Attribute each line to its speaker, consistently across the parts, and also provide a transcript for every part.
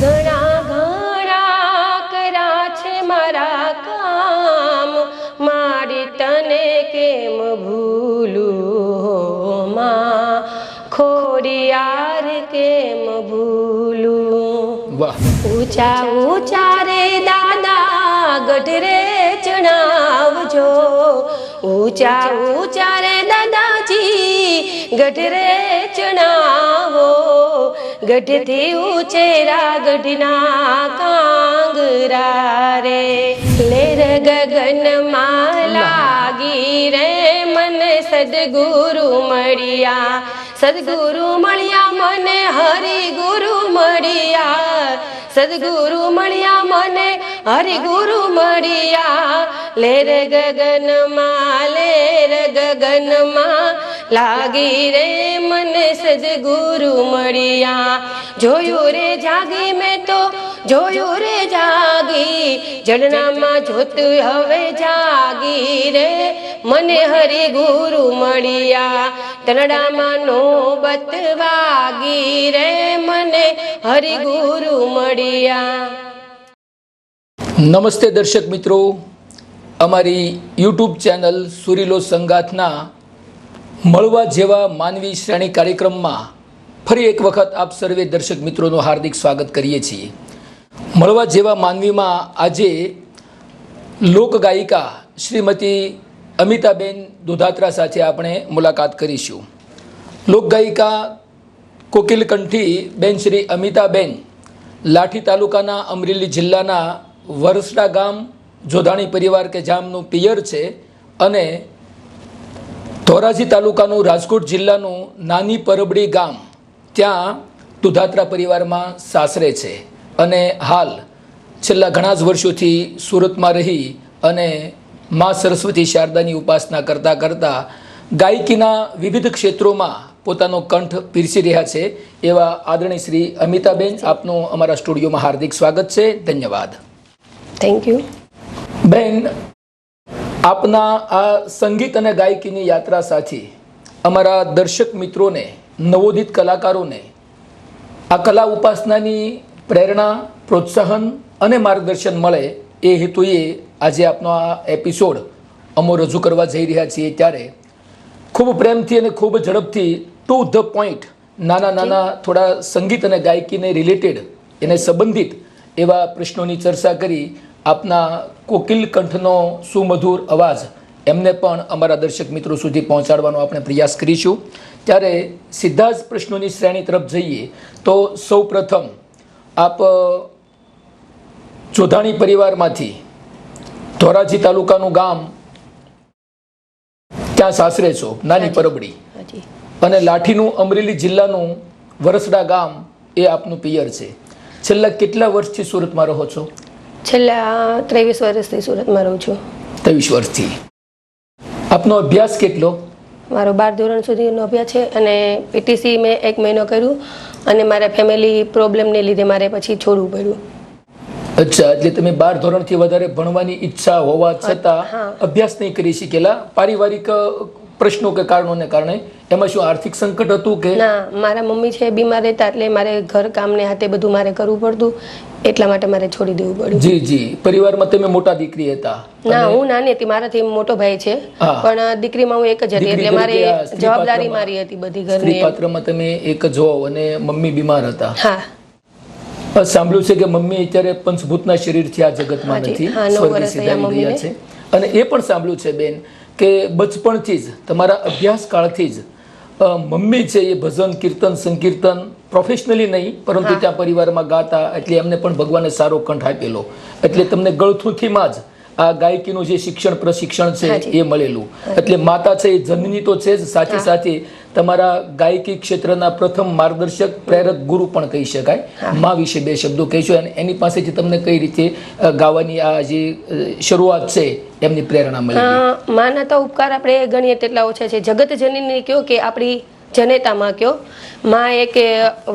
Speaker 1: ઘણા ઘણા કર્યા છે મારા કામ, મારી તને કેમ ભૂલું માં, ખોડિયાર કેમ ભૂલું.
Speaker 2: વાહ.
Speaker 1: ઊંચા ઊંચા રે દાદા ગઢરે ચણાવજો, ઊંચા ઊંચા રે દાદાજી ગઢરે ચણાવો, ગઢથી ઉચેરા ગઢના કાંગરા રે. લેર ગગનમાં લાગી રે મને સદગુરુ મળ્યા, સદગુરુ મળ્યા મને હરિગુરુ મળ્યા, સદગુરુ મળ્યા મને હરિગુરુ મળ્યા. લેર ગગનમાં લાગી રે મને સદગુરુ મળ્યા. જોયું રે જાગી મેં તો જોયું રે જાગી, જડનામાં જોત હવે જાગી રે મને હરિગુરુ મળ્યા. તનડામાં નોબત વાગી રે મને હરિગુરુ મળ્યા.
Speaker 2: નમસ્તે દર્શક મિત્રો, અમારી યુટ્યુબ ચેનલ સુરીલો સંગાથના મળવા જેવા માનવી શ્રેણી કાર્યક્રમમાં ફરી એક વખત આપ સર્વે દર્શક મિત્રોનું હાર્દિક સ્વાગત કરીએ છીએ. મળવા જેવા માનવીમાં આજે લોકગાયિકા શ્રીમતી અમિતાબેન દુધાત્રા સાથે આપણે મુલાકાત કરીશું. લોકગાયિકા કોકિલકંઠી બેન શ્રી અમિતાબેન લાઠી તાલુકાના અમરેલી જિલ્લાના વરસડા ગામ જોધાણી પરિવાર કે જામનું પિયર છે અને ધોરાજી તાલુકાનું રાજકોટ જિલ્લાનું નાની પરબડી ગામ ત્યાં દુધાત્રા પરિવારમાં સાસરે છે અને હાલ છેલ્લા ઘણા જ વર્ષોથી સુરતમાં રહી અને મા સરસ્વતી શારદાની ઉપાસના કરતાં કરતાં ગાયકીના વિવિધ ક્ષેત્રોમાં પોતાનો કંઠ પીરસી રહ્યા છે એવા આદરણીય શ્રી અમિતાબેન, આપનું અમારા સ્ટુડિયોમાં હાર્દિક સ્વાગત છે. ધન્યવાદ.
Speaker 1: થેન્ક યુ
Speaker 2: બેન. આપના આ સંગીત અને ગાયકીની યાત્રા સાથે અમારા દર્શક મિત્રોને, નવોદિત કલાકારોને આ કલા ઉપાસનાની પ્રેરણા, પ્રોત્સાહન અને માર્ગદર્શન મળે એ હેતુએ આજે આપનો આ એપિસોડ અમો રજૂ કરવા જઈ રહ્યા છીએ. ત્યારે ખૂબ પ્રેમથી અને ખૂબ ઝડપથી ટુ ધ પોઈન્ટ નાના નાના થોડા સંગીત અને ગાયકીને રિલેટેડ એને સંબંધિત એવા પ્રશ્નોની ચર્ચા કરી આપના કોકિલ કંઠનો સુમધુર અવાજ એમને પણ અમારા દર્શક મિત્રો સુધી પહોંચાડવાનો આપણે પ્રયાસ કરીશું. ત્યારે સીધા જ પ્રશ્નોની શ્રેણી તરફ જઈએ તો સૌ પ્રથમ આપ જોધાણી પરિવારમાંથી ધોરાજી તાલુકાનું ગામ ત્યાં સાસરે છો, નાની પરબડી, અને લાઠીનું અમરેલી જિલ્લાનું વરસડા ગામ એ આપનું પિયર છે. છેલ્લા કેટલા વર્ષથી સુરતમાં રહો છો?
Speaker 1: છેલ્લા 23 વર્ષથી સુરતમાં રહું છું.
Speaker 2: 23 વર્ષથી. આપનો અભ્યાસ કેટલો?
Speaker 1: મારો 12 ધોરણ સુધીનો અભ્યાસ છે અને પીટીસી મેં 1 મહિનો કર્યું અને મારા ફેમિલી પ્રોબ્લેમને લીધે મારે પછી છોડવું પડ્યું.
Speaker 2: અચ્છા, એટલે તમે 12 ધોરણથી વધારે ભણવાની ઈચ્છા હોવા છતાં અભ્યાસ નહીં કરી શકેલા, પારિવારિક પ્રશ્નો કે કારણોને કારણે? એમાં શું આર્થિક સંકટ હતું કે?
Speaker 1: ના, મારા મમ્મી છે બીમાર રહેતા એટલે મારે ઘર કામને હાથે બધું મારે કરવું પડતું, એટલા માટે મારે છોડી દેવું પડ્યું.
Speaker 2: જી જી. પરિવારમાં તમે મોટા દીકરી હતા?
Speaker 1: ના, હું નાની હતી, મારાથી મોટો ભાઈ છે પણ દીકરીમાં હું એક જ હતી એટલે મારી જવાબદારી મારી હતી બધી ઘરની.
Speaker 2: સ્ત્રી પાત્રમાં તમે એક જ હોવ અને મમ્મી બીમાર હતા.
Speaker 1: હા.
Speaker 2: સાંભળ્યું છે કે મમ્મી અત્યારે પંચભૂતના શરીરથી આ જગતમાં નથી, સ્વર્ગે સિધાવી ગયા છે. અને એ પણ સાંભળ્યું છે બેન કે બચપણથી જ તમારા અભ્યાસ કાળથી જ મમ્મી છે એ ભજન, કીર્તન, સંકીર્તન પ્રોફેશનલી નહીં પરંતુ ત્યાં પરિવારમાં ગાતા, એટલે એમને પણ ભગવાને સારો કંઠ આપેલો, એટલે તમને ગળથુથીમાં જ આ ગાયકીનું જે શિક્ષણ પ્રશિક્ષણ છે એ મળેલું. એટલે માતા છે એ જનની તો છે જ, સાથે સાથે તમારા ગાયકી ક્ષેત્રના પ્રથમ માર્ગદર્શક, પ્રેરક ગુરુ પણ કહી શકાય. મા વિશે 2 શબ્દો કહીશું અને એની પાસેથી તમને કઈ રીતે ગાવાની આ જે શરૂઆત છે એમની પ્રેરણા મળી?
Speaker 1: માના તો ઉપકાર આપણે ગણીએ તેટલા ઓછા છે. જગત જનની કયો કે આપણી જનેતામાં કયો, માં એક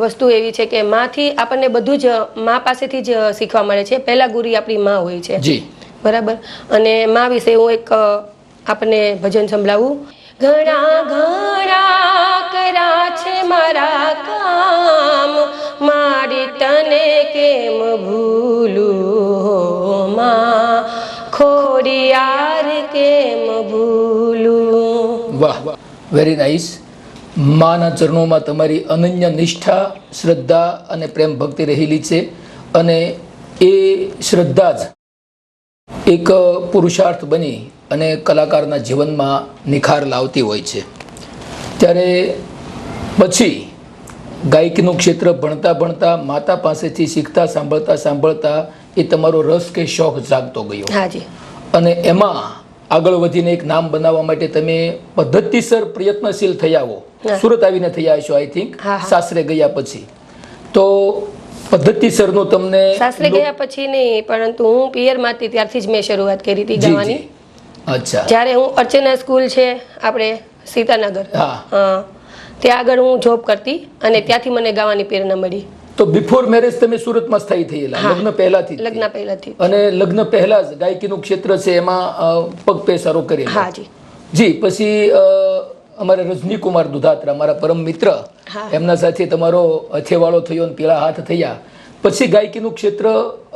Speaker 1: વસ્તુ એવી છે કે માંથી આપણને બધું જ મા પાસેથી જ શીખવા મળે છે. પહેલા ગુરુ આપણી માં હોય છે.
Speaker 2: જી
Speaker 1: બરાબર. અને મા વિશે હું એક આપણને ભજન સંભળાવું. ઘણા ઘણા કર્યા છે મારા કામ, મારી તને કે કેમ ભૂલું હો માં, ખોડિયાર કેમ ભૂલું.
Speaker 2: વાહ, વેરી નાઇસ. માના ચરણોમાં તમારી અનન્ય નિષ્ઠા, શ્રદ્ધા અને પ્રેમ ભક્તિ રહેલી છે, અને એ શ્રદ્ધા જ એક પુરુષાર્થ બની અને કલાકારના જીવનમાં નિખાર લાવતી હોય છે. ત્યારે પછી ગાયકીનું ક્ષેત્ર ભણતા ભણતા માતા પાસેથી શીખતા સાંભળતા એ તમારો રસ કે શોખ જાગતો ગયો,
Speaker 1: હાજી.
Speaker 2: અને એમાં આગળ વધીને એક નામ બનાવવા માટે તમે પદ્ધતિસર પ્રયત્નશીલ થયા હો. સુરત આવીને થયા હશો આઈ થિંક, સાસરે ગયા પછી. તો પદ્ધતિસરનું તમને
Speaker 1: સાસરે ગયા પછી નહીં, પરંતુ હું પિયરમાંથી ત્યારથી જ મેં શરૂઆત કરી હતી ગાવાની.
Speaker 2: અચ્છા.
Speaker 1: જ્યારે હું અર્ચના સ્કૂલ છે આપણે સીતાનગર,
Speaker 2: હા,
Speaker 1: ત્યાં આગળ હું જોબ કરતી, અને ત્યાંથી મને ગાવાની પ્રેરણા મળી.
Speaker 2: તો બિફોર મેરેજ તમે સુરતમાં સ્થાયી થયેલા? લગ્ન પહેલાથી?
Speaker 1: લગ્ન પહેલાથી.
Speaker 2: અને લગ્ન પહેલા જ ગાયકીનું ક્ષેત્ર છે એમાં પગ પેસારો કરેલો?
Speaker 1: હાજી.
Speaker 2: જી. પછી અમારે રજનીકુમાર દુધાત્રા, મારા પરમ મિત્ર, એમના સાથે તમારો હથેવાળો થયો અને પેલા હાથ થયા. પછી ગાયકીનું ક્ષેત્ર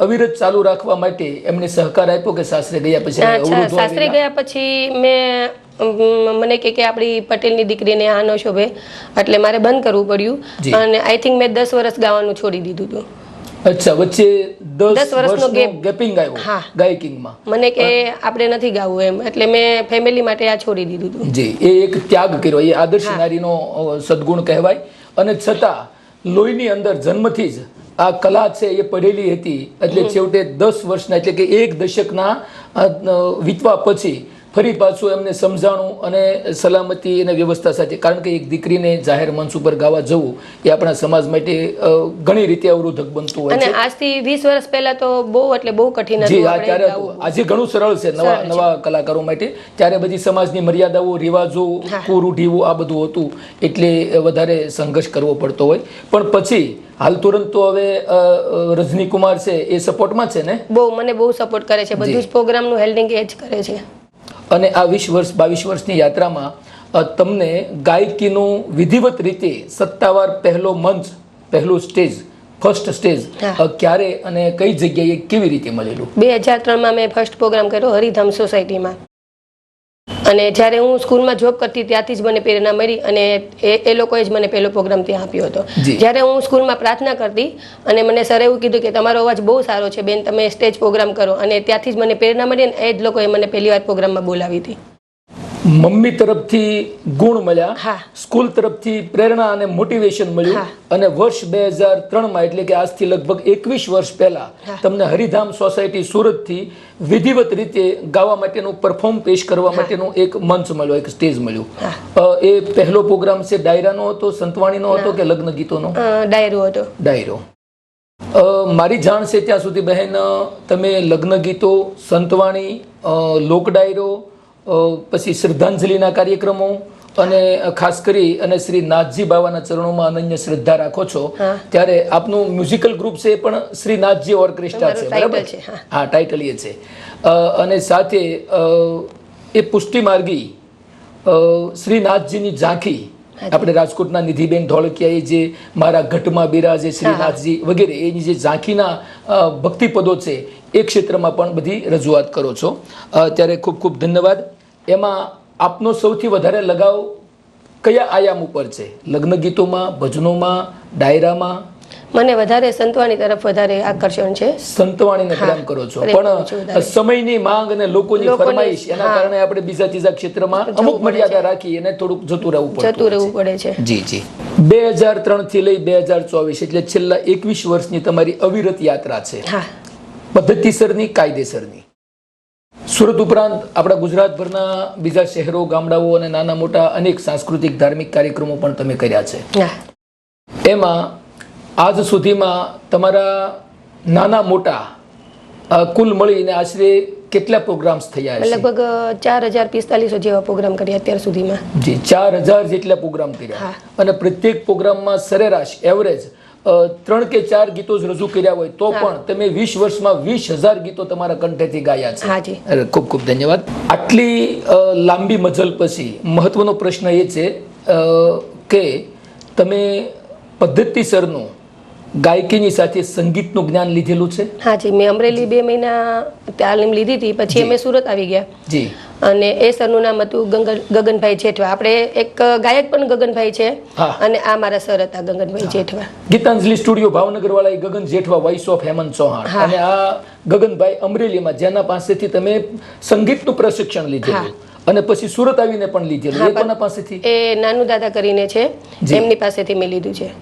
Speaker 2: અવિરત ચાલુ રાખવા માટે એમને સહકાર આપ્યો કે સાસરે ગયા પછી?
Speaker 1: સાસરે ગયા પછી મને કે આપણી પટેલની દીકરીને આ ન શોભે, એટલે મારે બંધ કરવું પડ્યું, અને આઈ થિંક મેં 10 વર્ષ ગાવાનું છોડી દીધું હતું.
Speaker 2: અચ્છા, વચ્ચે 10 વર્ષનો
Speaker 1: ગેપિંગ
Speaker 2: આવ્યો ગાયકીમાં.
Speaker 1: મને કે આપણે નથી ગાવું એમ, એટલે મેં ફેમિલી માટે આ છોડી દીધું હતું.
Speaker 2: જી. એ એક ત્યાગ કર્યો, એ આદર્શ નારીનો સદગુણ કહેવાય. અને છતાં લોહીની અંદર જન્મથી જ આ કલા છે એ પડેલી હતી, એટલે છેવટે 10 વર્ષના, એટલે કે એક દશકના વીતવા પછી ફરી પાછું એમને સમજાણું અને સલામતી અને વ્યવસ્થા સાથે, કારણ કે એક દીકરીને જાહેર મંચ ઉપર ગાવા જવું એ આપણા સમાજ માટે ઘણી રીતે અવરોધક બનતું હોય છે.
Speaker 1: અને આજથી 20 વર્ષ પહેલા તો બહુ એટલે બહુ કઠિન હતું.
Speaker 2: જી. ત્યારે આજે ઘણું સરળ છે નવા કલાકારો માટે. ત્યારે બધી સમાજની મર્યાદાઓ, રિવાજો, કુરૂઢીઓ આ બધું હતું, એટલે વધારે સંઘર્ષ કરવો પડતો હોય. પણ પછી હાલ તુરંત તો હવે રજનીકુમાર છે એ સપોર્ટમાં છે ને?
Speaker 1: મને બહુ સપોર્ટ કરે છે, બધું જ પ્રોગ્રામનું હેલ્ડિંગ એ જ કરે છે.
Speaker 2: અને આ 22 વર્ષની યાત્રામાં તમને ગાયકીનું વિધિવત રીતે સત્તાવાર પહેલો મંચ, પહેલું સ્ટેજ, ફર્સ્ટ સ્ટેજ ક્યારે અને કઈ જગ્યાએ કેવી રીતે મળેલું?
Speaker 1: 2003માં મેં ફર્સ્ટ પ્રોગ્રામ કર્યો હરિધામ સોસાયટીમાં. અને જ્યારે હું સ્કૂલમાં જોબ કરતી ત્યાંથી જ મને પ્રેરણા મળી, અને એ લોકોએ જ મને પહેલો પ્રોગ્રામ ત્યાં આપ્યો હતો. જ્યારે હું સ્કૂલમાં પ્રાર્થના કરતી, અને મને સરે એવું કીધું કે તમારો અવાજ બહુ સારો છે બેન, તમે સ્ટેજ પ્રોગ્રામ કરો, અને ત્યાંથી જ મને પ્રેરણા મળી, અને એ જ લોકોએ મને પહેલી વાર પ્રોગ્રામમાં બોલાવી હતી.
Speaker 2: મમ્મી તરફથી ગુણ મળ્યા, સ્કૂલ તરફથી પ્રેરણા અને મોટિવેશન મળ્યું, અને વર્ષ 2003માં, એટલે કે આજથી લગભગ 21 વર્ષ પહેલા, તમને હરિધામ સોસાયટી સુરતથી વિધિવત રીતે ગાવા માટેનું પરફોર્મ પેશ કરવા માટેનું એક મંચ મળ્યો, એક સ્ટેજ મળ્યું. એ પહેલો પ્રોગ્રામ છે ડાયરાનો હતો, સંતવાણીનો હતો કે લગ્ન ગીતોનો?
Speaker 1: ડાયરો હતો.
Speaker 2: ડાયરો. મારી જાણ છે ત્યાં સુધી બહેન, તમે લગ્ન ગીતો, સંતવાણી, લોક ડાયરો, પછી શ્રદ્ધાંજલિના કાર્યક્રમો, અને ખાસ કરી અને શ્રી નાથજી બાવાના ચરણોમાં અનન્ય શ્રદ્ધા રાખો છો. ત્યારે આપનું મ્યુઝિકલ ગ્રુપ છે પણ શ્રી નાથજી ઓર્કેસ્ટ્રા છે, બરાબર? હા, ટાઇટલ એ છે. અને સાથે એ પુષ્ટિ માર્ગી શ્રી નાથજીની ઝાંખી, આપણે રાજકોટના નિધિબેન ધોળકિયાએ જે મારા ઘટમાં બિરાજે શ્રીનાથજી વગેરે, એની જે ઝાંખીના ભક્તિપદો છે એ ક્ષેત્રમાં પણ બધી રજૂઆત કરો છો. ત્યારે ખૂબ ખૂબ ધન્યવાદ. એમાં આપનો સૌથી વધારે લગાવ કયા આયામ ઉપર છે? લગ્ન ગીતોમાં, ભજનોમાં, ડાયરામાં?
Speaker 1: મને વધારે સંતવાણી તરફ વધારે આકર્ષણ છે.
Speaker 2: સંતવાણીને પ્રેમ કરો છો, પણ સમયની માંગ અને લોકોની ફરમાઈશ એના કારણે આપણે બીજા ત્રીજા ક્ષેત્રમાં અમુક મર્યાદા રાખી અને થોડુંક જતું રહેવું
Speaker 1: પડે છે.
Speaker 2: જી જી. 2003 થી લઈ 2024, એટલે છેલ્લા 21 વર્ષની તમારી અવિરત યાત્રા છે, પદ્ધતિસરની, કાયદેસરની. સુરત ઉપરાંત આપણા ગુજરાતભરના બીજા શહેરો, ગામડાઓ અને નાના મોટા અનેક સાંસ્કૃતિક ધાર્મિક કાર્યક્રમો પણ તમે કર્યા છે. એમાં આજ સુધીમાં તમારા નાના મોટા કુલ મળીને આશરે કેટલા પ્રોગ્રામ્સ થયા છે?
Speaker 1: લગભગ 4045 જેવા પ્રોગ્રામ કર્યા અત્યાર સુધીમાં.
Speaker 2: જી, 4000 જેટલા પ્રોગ્રામ કર્યા. અને પ્રત્યેક પ્રોગ્રામમાં સરેરાશ એવરેજ 3 કે 4 ગીતો જ રજૂ કર્યા હોય તો પણ તમે 20 વર્ષમાં 20,000 ગીતો તમારા કંઠેથી ગાયા છે. ખૂબ ખૂબ ધન્યવાદ. આટલી લાંબી મજલ પછી મહત્વનો પ્રશ્ન એ છે કે તમે પદ્ધતિસરનું ગાયકીની સાથે સંગીતનું જ્ઞાન લીધેલું છે?
Speaker 1: હા જી, મેં અમરેલી 2 મહિના તાલીમ લીધી હતી, પછી અમે સુરત આવી ગયા.
Speaker 2: જી.
Speaker 1: અને એ સરનું નામ હતું ગગનભાઈ જેઠવા. આપણે એક ગાયક પણ ગગનભાઈ છે,
Speaker 2: હા.
Speaker 1: અને આ મારા સર હતા ગગનભાઈ જેઠવા.
Speaker 2: ગીતાંજલિ સ્ટુડિયો ભાવનગર વાળા ગગન જેઠવા, વોઇસ ઓફ હેમંત ચૌહાણ,
Speaker 1: હા.
Speaker 2: અને આ ગગનભાઈ અમરેલીમાં, જેના પાસેથી તમે સંગીતનું પ્રશિક્ષણ લીધેલું અને પછી સુરત આવીને પણ લીધેલું,
Speaker 1: હા,
Speaker 2: એ કોના પાસેથી?
Speaker 1: એ નાનુ દાદા કરીને છે,
Speaker 2: જી.
Speaker 1: એમની પાસેથી મેં લીધું છે.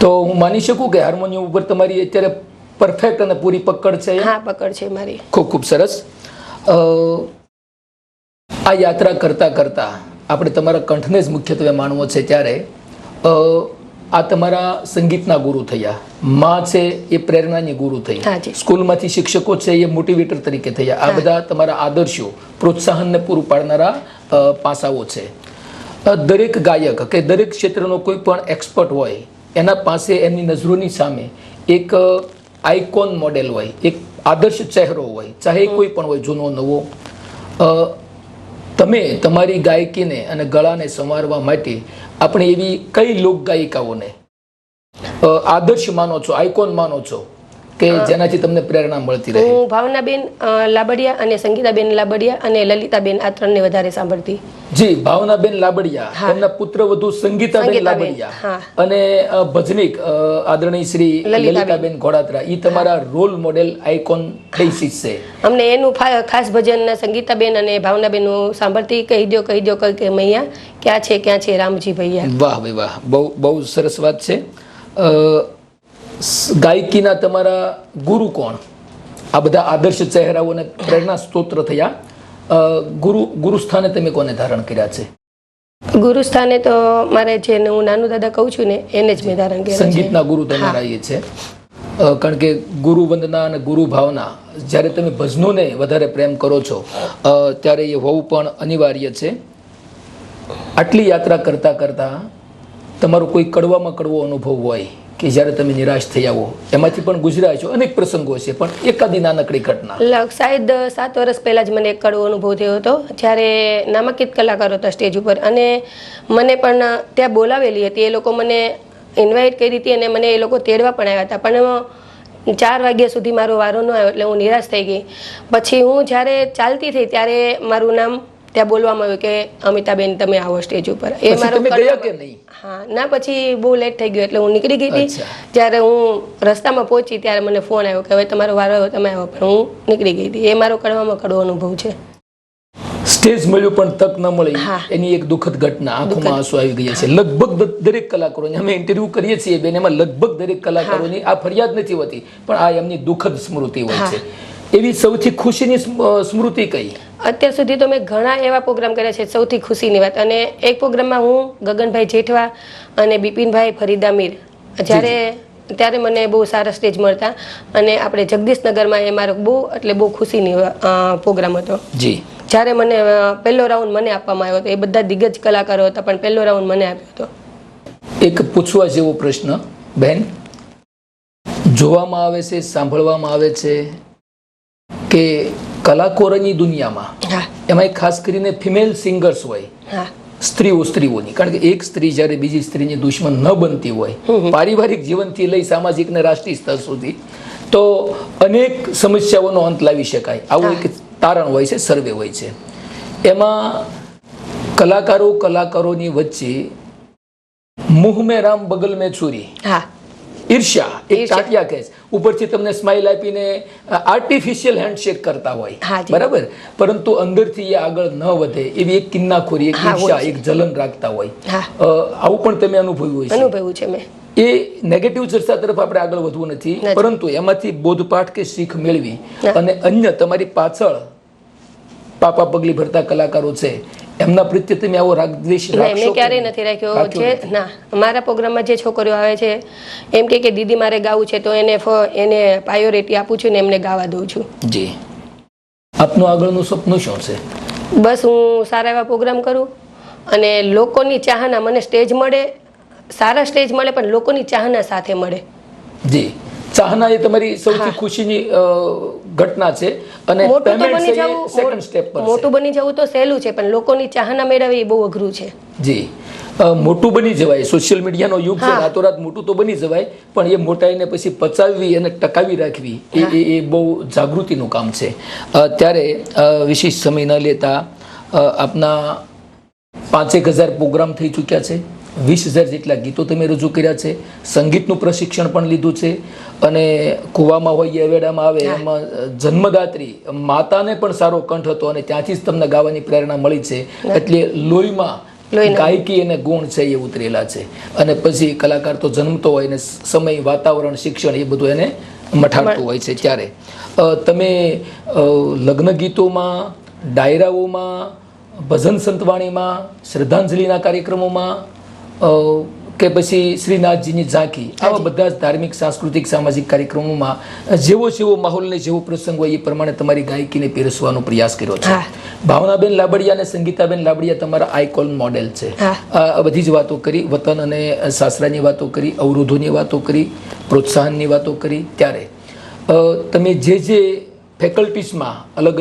Speaker 2: તો હું માની શકું કે હાર્મોનિયમ ઉપર તમારી અત્યારે પરફેક્ટ અને પૂરી પકડ છે?
Speaker 1: હા, પકડ છે મારી.
Speaker 2: ખૂબ ખૂબ સરસ. આ યાત્રા કરતા કરતા આપણે તમારા કંઠને જ મુખ્યત્વે માનવો છે, ત્યારે આ તમારા સંગીતના ગુરુ થયા, માં છે એ પ્રેરણાની ગુરુ થઈ,
Speaker 1: હાજી.
Speaker 2: સ્કૂલમાંથી શિક્ષકો છે એ મોટિવેટર તરીકે થયા. આ બધા તમારા આદર્શો, પ્રોત્સાહનને પૂરું પાડનારા પાસાઓ છે. દરેક ગાયક કે દરેક ક્ષેત્રનો કોઈ પણ એક્સપર્ટ હોય, એના પાસે એમની નજરોની સામે એક આઇકોન મોડેલ હોય, એક આદર્શ ચહેરો હોય, ચાહે કોઈ પણ હોય, જૂનો નવો. તમે તમારી ગાયકીને અને ગળાને સંવારવા માટે આપણે એવી કઈ લોક ગાયિકાઓને આદર્શ માનો છો, આઇકોન માનો છો, કે જેનાથી તમને પ્રેરણા મળતી રહે?
Speaker 1: હું ભાવનાબેન લાબડિયા અને સંગીતાબેન લાબડિયા અને લલિતાબેન, આ ત્રણને વધારે સાંભળતી.
Speaker 2: જી, ભાવનાબેન લાબડિયા, એમના પુત્રવધુ સંગીતાબેન લાબડિયા,
Speaker 1: હા.
Speaker 2: અને ભજનિક આદરણીય શ્રી લલિતાબેન ઘોડાત્રા, એ તમારા રોલ મોડેલ, આઇકોન થઈ શીખશે.
Speaker 1: અમને એનું ખાસ ભજન સંગીતાબેન અને ભાવનાબેન હું સાંભળતી. કહી દો કે મૈયા, ક્યાં છે રામજી ભૈયા.
Speaker 2: વાહ ભાઈ વાહ, બહુ સરસ વાત છે. ગાયકીના તમારા ગુરુ કોણ? આ બધા આદર્શ ચહેરાઓને પ્રેરણા સ્તોત્ર થયા. ગુરુ સ્થાને તમે કોને ધારણ કર્યા છે?
Speaker 1: ગુરુ સ્થાને તો મારે જે હું નાનુ દાદા કહું છું ને, એને જ મેં ધારણ કર્યા છે.
Speaker 2: સંગીતના ગુરુ તમારા એ છે. કારણ કે ગુરુ વંદના અને ગુરુ ભાવના, જ્યારે તમે ભજનોને વધારે પ્રેમ કરો છો, ત્યારે એ હોવું પણ અનિવાર્ય છે. આટલી યાત્રા કરતા કરતા તમારો કોઈ કડવામાં કડવો અનુભવ હોય કે જ્યારે તમે નિરાશ થયા હો, એમાંથી પણ ગુજર્યા છો, અનેક પ્રસંગો છે, પણ એકાદી નાનકડી ઘટના?
Speaker 1: શાયદ 7 વર્ષ પહેલા જ મને એક કડવો અનુભવ થયો હતો, જ્યારે નામાંકિત કલાકારો હતા સ્ટેજ ઉપર, અને મને પણ ત્યાં બોલાવેલી હતી. એ લોકો મને ઇન્વાઇટ કરી હતી, અને મને એ લોકો તેડવા પણ આવ્યા હતા, પણ 4 વાગ્યા સુધી મારો વારો ન આવ્યો, એટલે હું નિરાશ થઈ ગઈ. પછી હું જ્યારે ચાલતી થઈ, ત્યારે મારું નામ ત્યાં બોલવામાં આવ્યું કે અમિતાબેન તમે આવો સ્ટેજ ઉપર. એ મારો
Speaker 2: ગયા કે નહીં?
Speaker 1: હા, ના, પછી બહુ લેટ થઈ ગયું, એટલે હું નીકળી ગઈ હતી. જ્યારે હું રસ્તામાં પહોંચી, ત્યારે મને ફોન આવ્યો કે હવે તમારો વારો આવ્યો, તમે આવો, પણ હું નીકળી ગઈ હતી. એ મારો કડવામાં કડવો અનુભવ છે.
Speaker 2: સ્ટેજ મળ્યું પણ તક ન મળી, એની એક દુઃખદ ઘટના. આંખોમાં આંસુ આવી ગયા છે લગભગ દરેક કલાકારોની. અમે ઇન્ટરવ્યુ કરીએ છીએ બેન, એમાં લગભગ દરેક કલાકારોની આ ફરિયાદ નથી હોતી, પણ આ એમની દુઃખદ સ્મૃતિ હોય છે. એવી સૌથી ખુશીની સ્મૃતિ કઈ?
Speaker 1: અત્યાર સુધી તો મેં ઘણા એવા પ્રોગ્રામ કર્યા છે, સૌથી ખુશીની વાત. અને એક પ્રોગ્રામમાં હું, ગગનભાઈ જેઠવા અને બિપિનભાઈ ફરીદા મીર, ત્યારે મને બહુ સારા સ્ટેજ મળતા. અને આપણે જગદીશનગરમાં એ મારો બહુ ખુશીની પ્રોગ્રામ હતો. જી. જ્યારે મને પહેલો રાઉન્ડ મને આપવામાં આવ્યો હતો. એ બધા દિગ્ગજ કલાકારો હતા, પણ પહેલો રાઉન્ડ મને આપ્યો હતો.
Speaker 2: એક પૂછવા જેવો પ્રશ્ન બેન, જોવામાં આવે છે, સાંભળવામાં આવે છે કે કલાકારોની દુનિયામાં, એમાં ખાસ કરીને ફિમેલ સિંગર્સ હોય, સ્ત્રીઓની, કારણ કે એક સ્ત્રી જ્યારે બીજી સ્ત્રીની દુશ્મન ન બનતી હોય, પારિવારિક જીવનથી લઈ સામાજિક ને રાષ્ટ્રીય સ્તર સુધી, તો અનેક સમસ્યાઓનો અંત લાવી શકાય. આવું એક તારણ હોય છે, સર્વે હોય છે. એમાં કલાકારોની વચ્ચે મુંહ મેં રામ બગલ મેં છુરી, ઈર્ષ્યા, એક ટાટિયા કેસ, ઉપરથી તમને સ્માઇલ આપીને આર્ટિફિશિયલ હેન્ડશેક કરતા હોય, બરાબર, પરંતુ અંદરથી એ આગળ ન વધે એવી એક કિન્નાખોરી, એક ઈર્ષ્યા, એક જલન રાખતા હોય. આવું પણ તમે અનુભવ્યું છે? મેં એ નેગેટિવ ચર્ચા તરફ આપણે આગળ વધવું નથી, પરંતુ એમાંથી બોધપાઠ કે શીખ મેળવી અને અન્ય તમારી પાછળ પાપા પગલી ભરતા કલાકારો છે, એમના પ્રત્યે તમે આવો રાગદ્વેષ રાખશો? મેં ક્યારેય નથી રાખ્યો છે.
Speaker 1: ના, મારા પ્રોગ્રામમાં જે છોકરીઓ આવે છે એમ કે દીદી મારે ગાવું છે, તો એને પ્રાયોરિટી આપું છું ને એમને ગાવા દઉં છું.
Speaker 2: જી. આપનું આગળનું સપનું શું છે?
Speaker 1: બસ હું સારા એવા પ્રોગ્રામ કરું અને લોકોની ચાહના મને સ્ટેજ મળે, સારા સ્ટેજ મળે, પણ લોકોની ચાહના સાથે મળે.
Speaker 2: જી. ચાહના એ તમારી સૌથી ખુશીની ઘટના છે, અને
Speaker 1: મોટું બની જવું તો સહેલું છે, પણ લોકોની ચાહના મેળવવી બહુ અઘરું છે.
Speaker 2: જી. મોટું બની જવાય. સોશિયલ મીડિયાનો યુગ છે, રાતોરાત મોટું તો બની જવાય, પણ એ મોટાઈને પછી પચાવવી અને ટકાવી રાખવી એ બહુ જાગૃતિનું કામ છે. ત્યારે વિશેષ સમય ન લેતા આપના 5,000 પ્રોગ્રામ થઈ ચૂક્યા છે, 20,000 જેટલા ગીતો તમે રજૂ કર્યા છે, સંગીતનું પ્રશિક્ષણ પણ લીધું છે, અને કુવામાં હોય એવેડામાં આવે એમાં જન્મદાત્રી માતાને પણ સારો કંઠ હતો અને ત્યાંથી જ તમને ગાવાની પ્રેરણા મળી છે. એટલે લોહીમાં ગાયકી અને ગુણ છે એ ઉતરેલા છે. અને પછી કલાકાર તો જન્મતો હોય ને સમય, વાતાવરણ, શિક્ષણ એ બધું એને મઠાડતું હોય છે. ત્યારે તમે લગ્ન ગીતોમાં, ડાયરાઓમાં, ભજન સંતવાણીમાં, શ્રદ્ધાંજલિના કાર્યક્રમોમાં કે પછી શ્રીનાથજીની ઝાંખી, આવા બધા જ ધાર્મિક, સાંસ્કૃતિક, સામાજિક કાર્યક્રમોમાં જેવો માહોલ ને જેવો પ્રસંગ હોય એ પ્રમાણે તમારી ગાયકીને પીરસવાનો પ્રયાસ કર્યો છે. ભાવનાબેન લાબડિયા અને સંગીતાબેન લાબડિયા તમારા આઇકોન મોડેલ છે. આ બધી જ વાતો કરી, વતન અને સાસરાની વાતો કરી, અવરોધોની વાતો કરી, પ્રોત્સાહનની વાતો કરી. ત્યારે તમે જે ફેકલ્ટીઝમાં અલગ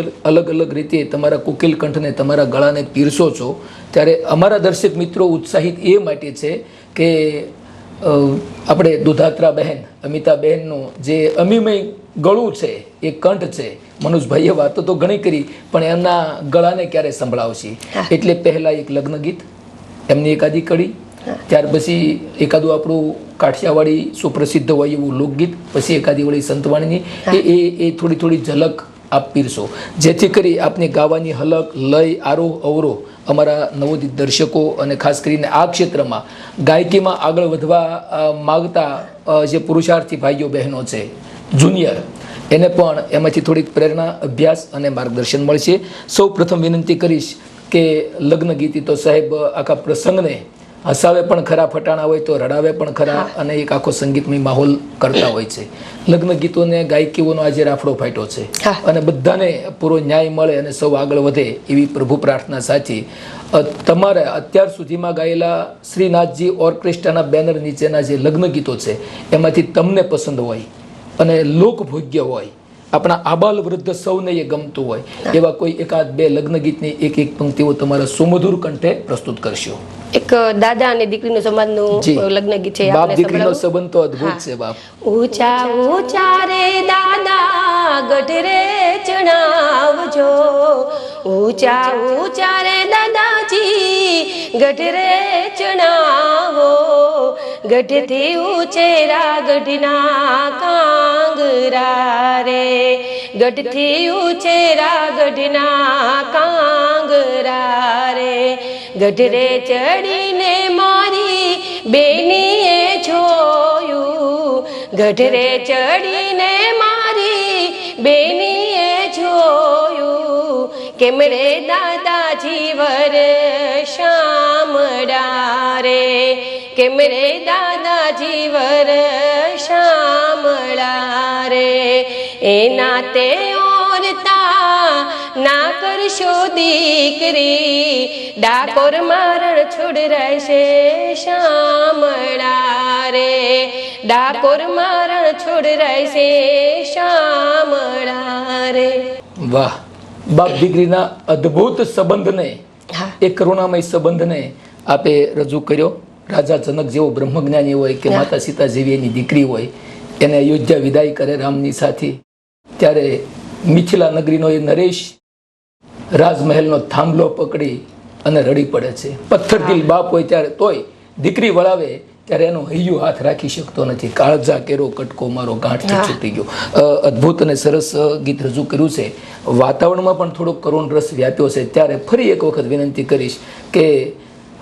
Speaker 2: અલગ રીતે તમારા કુકિલ કંઠને, તમારા ગળાને પીરસો છો, ત્યારે અમારા દર્શક મિત્રો ઉત્સાહિત એ માટે છે કે આપણે દુધાત્રા બહેન, અમિતા બહેનનું જે અમીમય ગળું છે, એ કંઠ છે, મનોજભાઈએ વાતો તો ઘણી કરી, પણ એમના ગળાને ક્યારે સંભળાવશે. એટલે પહેલા એક લગ્ન ગીત, એમની એકાદી કડી, ત્યાર પછી એકાદું આપણું કાઠિયાવાડી સુપ્રસિદ્ધ હોય એવું લોકગીત, પછી એકાદી વળી સંતવાણીની, એ થોડી ઝલક આપ પીરસો, જેથી કરી આપની ગાવાની હલક, લય, આરોહ અવરોહ અમારા નવોદિત દર્શકો અને ખાસ કરીને આ ક્ષેત્રમાં ગાયકીમાં આગળ વધવા માગતા જે પુરુષાર્થી ભાઈઓ બહેનો છે, જુનિયર, એને પણ એમાંથી થોડીક પ્રેરણા, અભ્યાસ અને માર્ગદર્શન મળશે. સૌ પ્રથમ વિનંતી કરીશ કે લગ્ન ગીતી તો સાહેબ આખા પ્રસંગને હસાવે પણ ખરા, ફટાણા હોય તો રડાવે પણ ખરા, અને એક આખો સંગીતમય માહોલ કરતા હોય છે. લગ્ન ગીતોને, ગાયકીઓનો આજે રાફડો ફાટ્યો છે, અને બધાને પૂરો ન્યાય મળે અને સૌ આગળ વધે એવી પ્રભુ પ્રાર્થના સાચી. તમારે અત્યાર સુધીમાં ગાયેલા શ્રીનાથજી ઓર્કેસ્ટ્રાના બેનર નીચેના જે લગ્ન ગીતો છે, એમાંથી તમને પસંદ હોય અને લોકભોગ્ય હોય, આપણા આબાલ વૃદ્ધ સૌને એ ગમતું હોય, એવા કોઈ એકાદ બે લગ્ન ગીતની એક પંક્તિઓ તમારા સુમધુર કંઠે પ્રસ્તુત કરશો.
Speaker 1: એક દાદા અને દીકરીનો સંબંધનું લગ્ન ગીત છે.
Speaker 2: બાપ દીકરીનો સંબંધ તો અદ્ભુત છે. બાપ
Speaker 1: ઊંચા ઊંચા રે દાદા ગઢરે ચણાવજો, ઊંચા ઊંચા રે દાદાજી ગઢરે ચણાવો, ગઢથી ઉચેરા ગઢના કાંગરા રે, ગઢથી ઉચેરા ગઢના કાંગરા રે, ગઢરે ચડીને મારી બેનીએ જોયું, ગઢરે ચડીને મારી બેનીએ જોયું, કેમરે દાદાજી વર શામળા રે, કેમરે દાદાજી વર શામળા રે, એના તે ઓરતા ના કરશો દીકરી, ડાકોર મારણ છોડ રહેશે શામળા રે, ડાકોર મારણ છોડ રહેશે શામળા રે.
Speaker 2: વાહ! બાપ દીકરીના અદ્ભુત સંબંધને, એ કરુણામય સંબંધને આપે રજૂ કર્યો. રાજા જનક જેવો બ્રહ્મજ્ઞાની હોય કે માતા સીતા જેવી એની દીકરી હોય, એને અયોધ્યા વિદાય કરે રામની સાથે, ત્યારે મિથિલા નગરીનો એ નરેશ રાજમહેલનો થાંભલો પકડી અને રડી પડે છે. પથ્થર દિલ બાપ હોય ત્યારે તોય દીકરી વળાવે ત્યારે એનો હૈયો હાથ રાખી શકતો નથી. કાળજા કેરો કટકો મારો ગાંઠથી છૂટી ગયો. અદ્ભુત અને સરસ ગીત રજૂ કર્યું છે. વાતાવરણમાં પણ થોડો કરુણ રસ વ્યાપ્યો છે. ત્યારે ફરી એક વખત વિનંતી કરીશ કે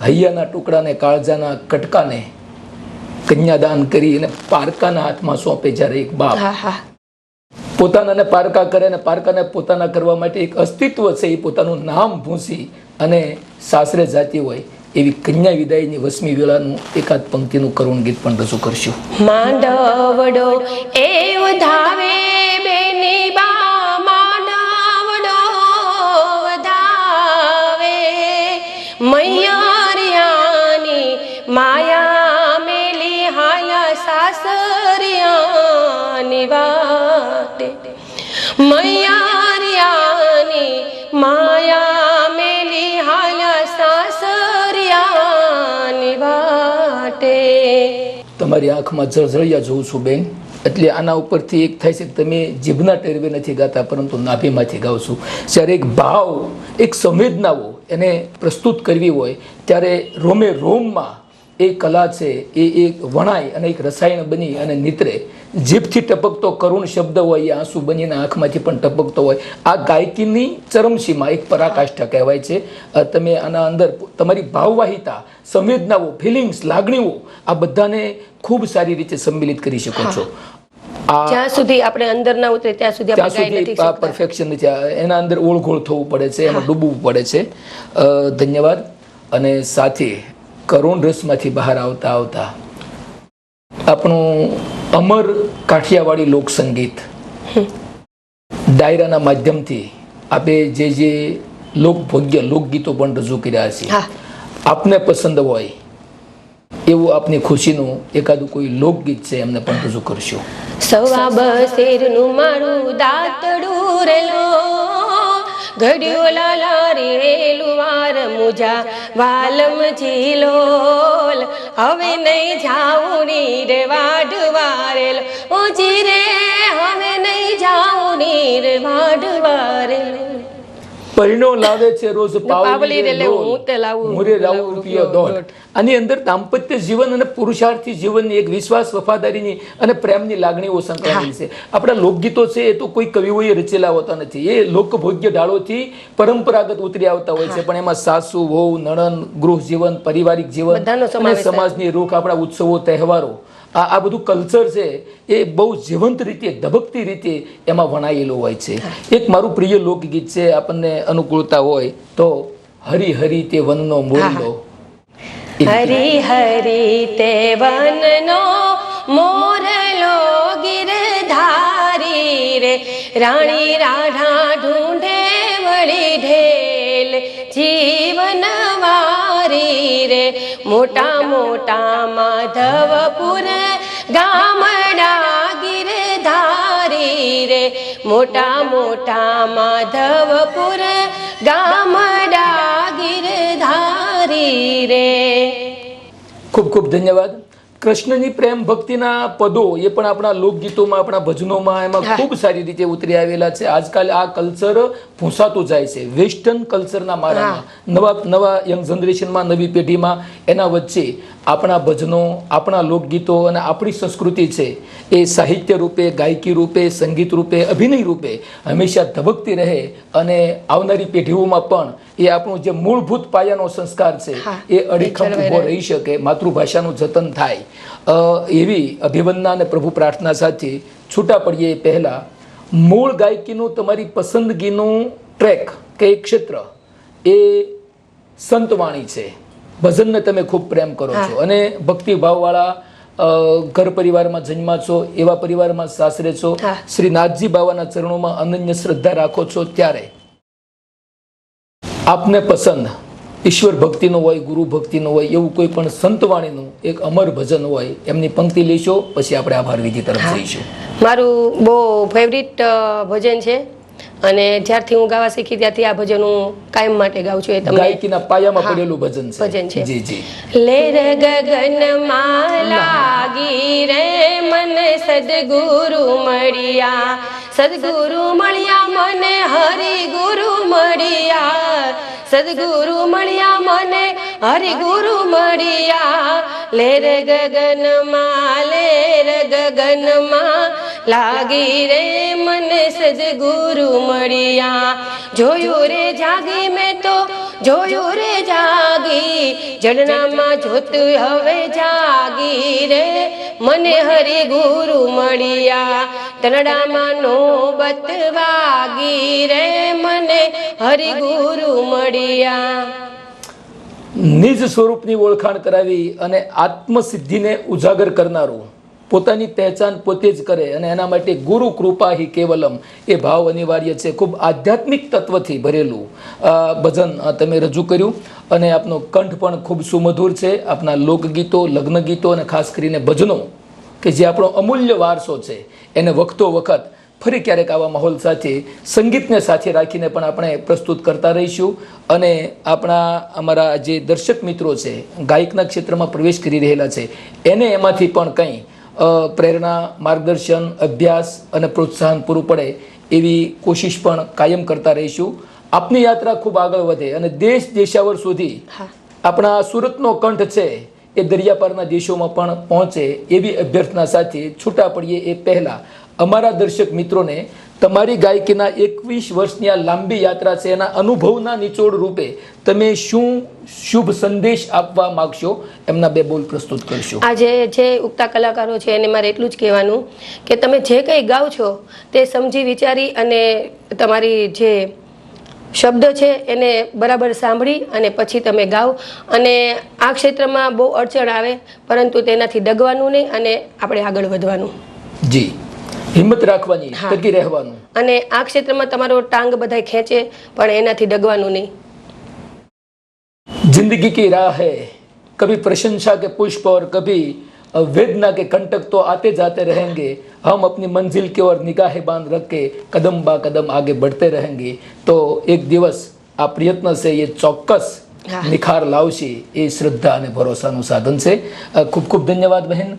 Speaker 2: હૈયાના ટુકડાને, કાળજાના કટકાને કન્યાદાન કરી અને પારકાના હાથમાં સોંપે જ્યારે એક બાપ પોતાનાને પારકા કરે અને પારકાને પોતાના કરવા માટે એક અસ્તિત્વ છે, એ પોતાનું નામ ભૂંસી અને સાસરે જાતી હોય એવી કન્યા વિદાયની 8મી વેળાનું એકાદ પંક્તિનું કરુણ ગીત પણ રજૂ કરશું.
Speaker 1: માંડવડો એ વધાવે બેની બા, માંડવડો વધાવે, મૈયારિયાની માયા મેલી હાલા સાસરિયાની વાટે, મૈયારિયાની માયા મેલી હાલા સાસરિયાની માટે.
Speaker 2: તમારી આંખમાં જળજળિયા જોઉં છું બેન, એટલે આના ઉપરથી એક થાય છે કે તમે જીભના ટેરવે નથી ગાતા પરંતુ નાભીમાંથી ગાઓ છો. જ્યારે એક ભાવ, એક સંવેદનાઓ એને પ્રસ્તુત કરવી હોય ત્યારે રોમે રોમમાં એ કલા છે એ એક વણાય અને એક રસાયણ બની અને નીતરે. જીભથી ટપકતો કરુણ શબ્દ હોય એ આંસુ બનીને આંખમાંથી પણ ટપકતો હોય. આ ગાયકીની ચરમસીમા એક પરાકાષ્ઠા કહેવાય છે. તમે આના અંદર તમારી ભાવવાહિતા, સંવેદનાઓ, ફિલિંગ્સ, લાગણીઓ આ બધાને ખૂબ સારી રીતે સંમિલિત કરી શકો છો.
Speaker 1: જ્યાં સુધી આપણે અંદર ના ઉતરે ત્યાં સુધી આપણે ગાઈ નથી શકતા.
Speaker 2: પરફેક્શન નથી, એના અંદર ઓળઘોળ થવું પડે છે, એમાં ડૂબવું પડે છે. ધન્યવાદ. અને સાથે કરુણ રસમાંથી બહાર આવતા આવતા આપણું અમર કાઠિયાવાડી લોકસંગીત ડાયરાના માધ્યમથી આપણે જે લોકભોગ્ય લોકગીતો પણ રજૂ કર્યા છે. આપને પસંદ હોય એવું આપની ખુશીનું એકાદું કોઈ લોકગીત છે એમને પણ રજૂ કરશો.
Speaker 1: સવા બસેરનું મારું દાતડું રેલો, ઘડિયો લાલા રેલું વાર મુજા વાલમ જીલોલ, હવે નહીં જાઉં નીર વાઢવારેલો, ઓજી રે હવે નહીં જાઉં નીર વાઢવારેલો.
Speaker 2: પરિણો લાવે છે રોજ
Speaker 1: પાવલી રે લેવું, હું તે લાવું,
Speaker 2: મુરે લાવું રૂપિયો દોઢ. આની અંદર દાંપત્ય જીવન અને પુરુષાર્થી જીવનની એક વિશ્વાસ, વફાદારીની અને પ્રેમની લાગણીઓ સંકળાયેલી છે. આપણા લોકગીતો છે એ તો કોઈ કવિઓએ રચેલા હોતા નથી, એ લોકભોગ્ય ઢાળોથી પરંપરાગત ઉતરી આવતા હોય છે. પણ એમાં સાસુ, વહુ, નણંદ, ગૃહ જીવન, પારિવારિક જીવન અને સમાજની રૂખ, આપણા ઉત્સવો, તહેવારો, આ બધું કલ્ચર છે એ બહુ જીવંત રીતે, ધબકતી રીતે એમાં વણાયેલું હોય છે. એક મારું પ્રિય લોકગીત છે, આપણને અનુકૂળતા હોય તો હરી હરી તે વનનો મોરલો.
Speaker 1: હરી હરી તે વનનો મોરલો ગિરધારી રે, રાણી રાઢા ઢૂંઢે વળી ઢેલ જીવન વારી રે, મોટા મોટા માધવપુર ગામડા ગિરધારી રે, મોટા મોટા માધવપુર ગામડા ગિરધારી રે.
Speaker 2: ખૂબ ખૂબ ધન્યવાદ. કૃષ્ણની પ્રેમ ભક્તિના પદો એ પણ આપણા લોકગીતોમાં, આપણા ભજનોમાં એમાં ખૂબ સારી રીતે ઉતરી આવેલા છે. આજકાલ આ કલ્ચર ભૂંસાતું જાય છે વેસ્ટર્ન કલ્ચરના મારામાં. નવા યંગ જનરેશનમાં, નવી પેઢીમાં એના વચ્ચે આપણા ભજનો, આપણા લોકગીતો અને આપણી સંસ્કૃતિ છે એ સાહિત્ય રૂપે, ગાયકી રૂપે, સંગીત રૂપે, અભિનય રૂપે હંમેશા ધબકતી રહે અને આવનારી પેઢીઓમાં પણ એ આપણું જે મૂળભૂત પાયાનો સંસ્કાર છે એ અડીખમ ઊભો રહી શકે, માતૃભાષાનું જતન થાય. એવી અભિવંદના અને પ્રભુ પ્રાર્થના સાથે છૂટા પડીએ પહેલા મૂળ ગાયકીનું તમારી પસંદગીનું ટ્રેક કે એક ક્ષેત્ર એ સંતવાણી છે. ભજનને તમે ખૂબ પ્રેમ કરો છો અને ભક્તિભાવવાળા ઘર પરિવારમાં જન્મા છો, એવા પરિવારમાં સાસરે છો, શ્રી નાથજી બાવાના ચરણોમાં અનન્ય શ્રદ્ધા રાખો છો, ત્યારે આપને પસંદ ઈશ્વર ભક્તિનું હોય, ગુરુ ભક્તિનું હોય, એવું કોઈ પણ સંતવાણીનું એક અમર ભજન હોય, એમની પંક્તિ લઈશો, પછી આપણે આભાર વિધિ તરફ જઈશું.
Speaker 1: મારું બહુ ફેવરિટ ભજન છે અને જ્યારથી હું ગાવા શીખી ત્યારથી આ ભજન હું કાયમ માટે ગાઉં છું. એ તમને
Speaker 2: ગાયકીના પાયામાં પડેલું ભજન છે. જી જી.
Speaker 1: લેર ગગનમાં લાગી રે મન સદગુરુ મળ્યા, સદગુરુ મળ્યા મને હરિગુરુ મળ્યા, સદગુરુ મળ્યા મને હરિગુરુ મળ્યા. લેર ગગનમાં લાગી રે મને સદગુરુ મળ્યા. જોયું રે જાગી મેં તો જોયું રે જાગી, જડનામાં જોત હવે જાગી રે મને હરિગુરુ મળ્યા. તનડામાં નોબત વાગી રે મને હરિગુરુ મળ્યા.
Speaker 2: નિજ સ્વરૂપની ઓળખાણ કરાવી અને આત્મસિદ્ધિને ઉજાગર કરનારું, પોતાની પહેચાન પોતે જ કરે અને એના માટે ગુરુ કૃપા હિ કેવલમ એ ભાવ અનિવાર્ય છે. ખૂબ આધ્યાત્મિક તત્વથી ભરેલું ભજન તમે રજૂ કર્યું અને આપનો કંઠ પણ ખૂબ સુમધુર છે. આપના લોકગીતો, લગ્ન ગીતો અને ખાસ કરીને ભજનો કે જે આપણો અમૂલ્ય વારસો છે એને વખતો વખત ફરી ક્યારેક આવા માહોલ સાથે સંગીતને સાથે રાખીને પણ આપણે પ્રસ્તુત કરતા રહીશું અને અમારા જે દર્શક મિત્રો છે ગાયકના ક્ષેત્રમાં પ્રવેશ કરી રહેલા છે એને એમાંથી પણ કંઈ પ્રેરણા, માર્ગદર્શન, અભ્યાસ અને પ્રોત્સાહન પૂરું પડે એવી કોશિશ પણ કાયમ કરતા રહીશું. આપની યાત્રા ખૂબ આગળ વધે અને દેશ દેશાવર સુધી આપણા સુરતનો કંઠ છે એ દરિયાપારના દેશોમાં પણ પહોંચે એવી અભ્યર્થના સાથે છૂટા પડીએ એ પહેલાં અમારા દર્શક મિત્રોને તમારી ગાયકીના 21 વર્ષની આ લાંબી યાત્રા છે એના અનુભવના નિચોડ રૂપે તમે શું શુભ સંદેશ આપવા માંગશો? એમના 2 બોલ પ્રસ્તુત કરશો.
Speaker 1: આજે જે ઉગતા કલાકારો છે એને મારે એટલું જ કહેવાનું કે તમે જે કંઈ ગાઓ છો તે સમજી વિચારી અને તમારી જે શબ્દ છે એને બરાબર સાંભળી અને પછી તમે ગાઓ. અને આ ક્ષેત્રમાં બહુ અડચણ આવે પરંતુ તેનાથી ડગવાનું નહીં અને આપણે આગળ વધવાનું.
Speaker 2: જી, હિંમત રાખવાની, ટકી રહેવાનું.
Speaker 1: અને આ ક્ષેત્રમાં તમારો ટાંગ બધાય ખેંચે પણ એનાથી ડગવાનું નહીં.
Speaker 2: जिंदगी की राह है, कभी प्रशंसा के पुष्प और कभी वेदना के कंटक तो आते जाते रहेंगे. हम अपनी मंजिल की ओर निगाहें बांध रख के कदम बा कदम आगे बढ़ते रहेंगे. तो एक દિવસ આ પ્રયત્ન છે એ ચોક્કસ નિખાર લાવશે એ શ્રદ્ધા અને ભરોસાનું સાધન છે. ખૂબ ખૂબ ધન્યવાદ બહેન.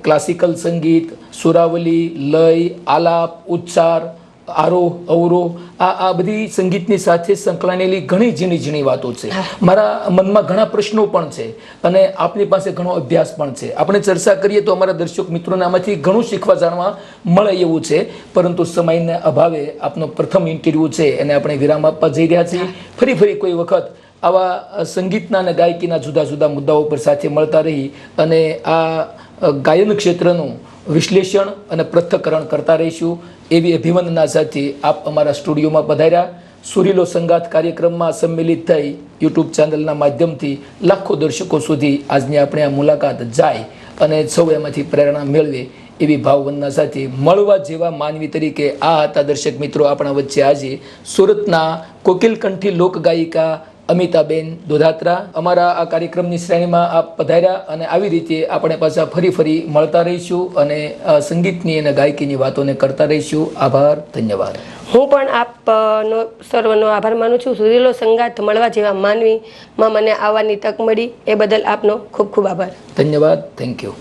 Speaker 2: ક્લાસિકલ સંગીત, સુરાવલી, લય, આલાપ, ઉચ્ચાર, આરોહ અવરોહ આ બધી સંગીતની સાથે સંકળાયેલી ઘણી ઝીણી ઝીણી વાતો છે. મારા મનમાં ઘણા પ્રશ્નો પણ છે અને આપની પાસે ઘણો અભ્યાસ પણ છે. આપણે ચર્ચા કરીએ તો અમારા દર્શક મિત્રોને આમાંથી ઘણું શીખવા જાણવા મળે એવું છે, પરંતુ સમયના અભાવે આપનો પ્રથમ ઇન્ટરવ્યૂ છે એને આપણે વિરામ આપવા જઈ રહ્યા છીએ. ફરી કોઈ વખત આવા સંગીતના અને ગાયકીના જુદા જુદા મુદ્દાઓ પર સાથે મળતા રહી અને આ ગાયન ક્ષેત્રનું વિશ્લેષણ અને પૃથ્થકરણ કરતા રહીશું એવી અભિવંદના સાથે આપ અમારા સ્ટુડિયોમાં પધાર્યા. સુરીલો સંગાત કાર્યક્રમમાં સંમેલિત થઈ યુટ્યુબ ચેનલના માધ્યમથી લાખો દર્શકો સુધી આજની આપણે આ મુલાકાત જાય અને સૌ એમાંથી પ્રેરણા મેળવે એવી ભાવવંદના સાથે મળવા જેવા માનવી તરીકે આ હતા દર્શક મિત્રો આપણા વચ્ચે આજે સુરતના કોકિલકંઠી લોકગાયિકા અમિતાબેન દોધાત્રા. અમારા આ કાર્યક્રમની શ્રેણીમાં આપ પધાર્યા અને આવી રીતે આપણે પાછા ફરી મળતા રહીશું અને સંગીતની અને ગાયકીની વાતોને કરતા રહીશું. આભાર, ધન્યવાદ.
Speaker 1: હું પણ આપનો સર્વનો આભાર માનું છું. સુરીલો સંગાત મળવા જેવા માનવીમાં મને આવવાની તક મળી એ બદલ આપનો ખૂબ ખૂબ આભાર.
Speaker 2: ધન્યવાદ. Thank you.